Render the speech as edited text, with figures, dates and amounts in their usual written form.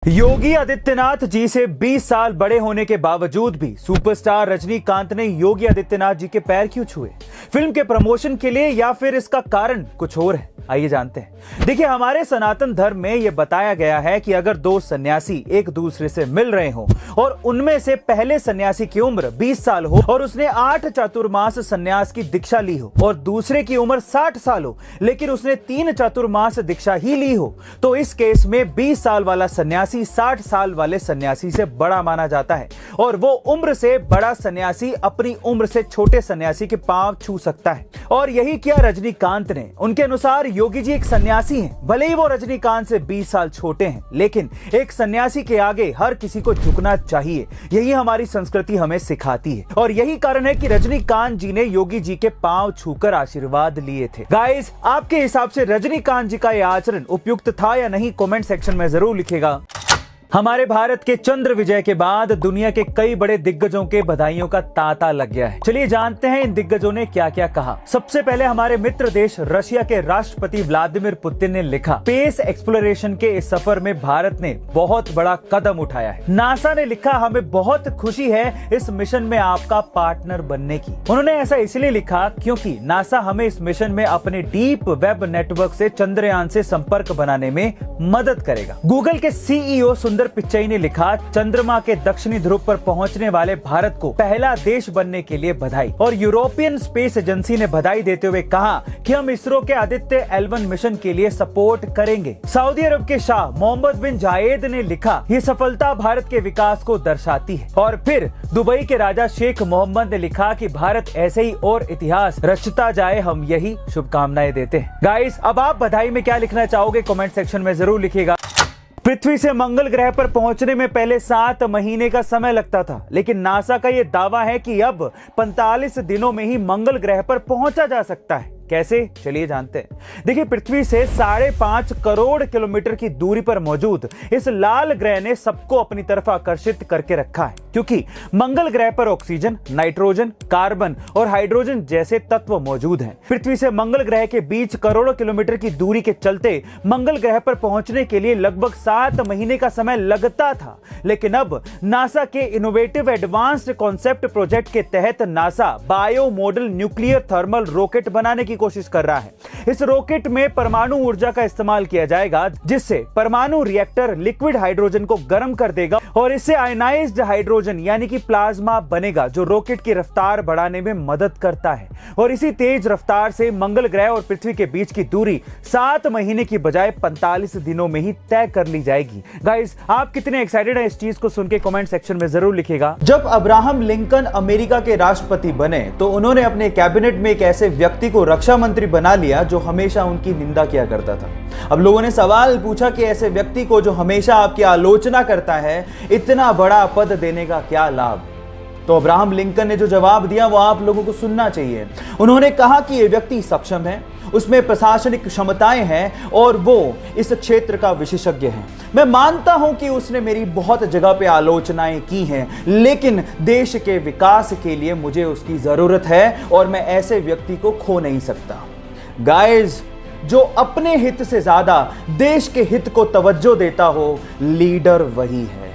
योगी आदित्यनाथ जी से 20 साल बड़े होने के बावजूद भी सुपरस्टार रजनीकांत ने योगी आदित्यनाथ जी के पैर क्यों छुए? फिल्म के प्रमोशन के लिए या फिर इसका कारण कुछ और है? आइए जानते हैं। देखिए, हमारे सनातन धर्म में यह बताया गया है कि अगर दो सन्यासी एक दूसरे से मिल रहे हो और उनमें से पहले सन्यासी की उम्र 20 साल हो और उसने 8 चातुर्मास सन्यास की दीक्षा ली हो और दूसरे की उम्र 60 साल हो लेकिन उसने 3 चातुर्मास दीक्षा ही ली हो, तो इस केस में 20 साल वाला सन्यासी 60 साल वाले सन्यासी से बड़ा माना जाता है और वो उम्र से बड़ा सन्यासी अपनी उम्र से छोटे सन्यासी के पांव छू सकता है। और यही किया रजनीकांत ने। उनके अनुसार योगी जी एक सन्यासी हैं, भले ही वो रजनीकांत से 20 साल छोटे हैं, लेकिन एक सन्यासी के आगे हर किसी को झुकना चाहिए। यही हमारी संस्कृति हमें सिखाती है और यही कारण है कि रजनीकांत जी ने योगी जी के पांव छूकर आशीर्वाद लिए थे। गाइस, आपके हिसाब से रजनीकांत जी का यह आचरण उपयुक्त था या नहीं? कमेंट सेक्शन में जरूर लिखिएगा। हमारे भारत के चंद्र विजय के बाद दुनिया के कई बड़े दिग्गजों के बधाइयों का तांता लग गया है। चलिए जानते हैं इन दिग्गजों ने क्या क्या कहा। सबसे पहले हमारे मित्र देश रशिया के राष्ट्रपति व्लादिमीर पुतिन ने लिखा, स्पेस एक्सप्लोरेशन के इस सफर में भारत ने बहुत बड़ा कदम उठाया है। नासा ने लिखा, हमें बहुत खुशी है इस मिशन में आपका पार्टनर बनने की। उन्होंने ऐसा इसलिए लिखा क्योंकि नासा हमें इस मिशन में अपने डीप वेब नेटवर्क से चंद्रयान से संपर्क बनाने में मदद करेगा। गूगल के सीईओ सुंदर पिच्चई ने लिखा, चंद्रमा के दक्षिणी ध्रुव पर पहुंचने वाले भारत को पहला देश बनने के लिए बधाई। और यूरोपियन स्पेस एजेंसी ने बधाई देते हुए कहा कि हम इसरो के आदित्य L1 मिशन के लिए सपोर्ट करेंगे। सऊदी अरब के शाह मोहम्मद बिन जायद ने लिखा, ये सफलता भारत के विकास को दर्शाती है। और फिर दुबई के राजा शेख मोहम्मद ने लिखा कि भारत ऐसे ही और इतिहास रचता जाए, हम यही शुभकामनाएं देते हैं। गाइस, अब आप बधाई में क्या लिखना चाहोगे? कमेंट सेक्शन में जरूर लिखिएगा। पृथ्वी से मंगल ग्रह पर पहुंचने में पहले 7 महीने का समय लगता था, लेकिन नासा का यह दावा है कि अब 45 दिनों में ही मंगल ग्रह पर पहुंचा जा सकता है। कैसे? चलिए जानते हैं। देखिए, पृथ्वी से 5.5 करोड़ किलोमीटर की दूरी पर मौजूद इस लाल ग्रह ने सबको अपनी तरफ आकर्षित करके रखा है, क्योंकि मंगल ग्रह पर ऑक्सीजन, नाइट्रोजन, कार्बन और हाइड्रोजन जैसे तत्व मौजूद हैं। पृथ्वी से मंगल ग्रह के बीच करोड़ों किलोमीटर की दूरी के चलते मंगल ग्रह पर पहुंचने के लिए लगभग 7 महीने का समय लगता था, लेकिन अब नासा के इनोवेटिव एडवांस्ड कॉन्सेप्ट प्रोजेक्ट के तहत NASA bio model nuclear thermal rocket बनाने की कोशिश कर रहा है। इस रॉकेट में परमाणु ऊर्जा का इस्तेमाल किया जाएगा, जिससे परमाणु रिएक्टर लिक्विड हाइड्रोजन को गर्म कर देगा और इससे आयनाइज्ड हाइड्रोजन यानी कि प्लाज्मा बनेगा, जो रॉकेट की रफ्तार बढ़ाने में मदद करता है। और इसी तेज रफ्तार से मंगल ग्रह और पृथ्वी के बीच की दूरी 7 महीने की बजाय 45 दिनों में ही तय कर ली जाएगी। गाइस, आप कितने एक्साइटेड हैं इस चीज को सुन के? कमेंट सेक्शन में जरूर लिखिएगा। जब अब्राहम लिंकन अमेरिका के राष्ट्रपति बने तो उन्होंने अपने कैबिनेट में एक ऐसे व्यक्ति को रक्षा मंत्री बना लिया जो हमेशा उनकी निंदा किया करता था। अब लोगों ने सवाल पूछा कि ऐसे व्यक्ति को जो हमेशा आपकी आलोचना करता है, इतना बड़ा पद देने का क्या लाभ? तो अब्राहम लिंकन ने जो जवाब दिया वो आप लोगों को सुनना चाहिए। उन्होंने कहा कि यह व्यक्ति सक्षम है, उसमें प्रशासनिक क्षमताएं हैं और वो इस क्षेत्र का विशेषज्ञ है। मैं मानता हूं कि उसने मेरी बहुत जगह पे आलोचनाएं की हैं, लेकिन देश के विकास के लिए मुझे उसकी जरूरत है और मैं ऐसे व्यक्ति को खो नहीं सकता। गाइस, जो अपने हित से ज्यादा देश के हित को तवज्जो देता हो, लीडर वही है।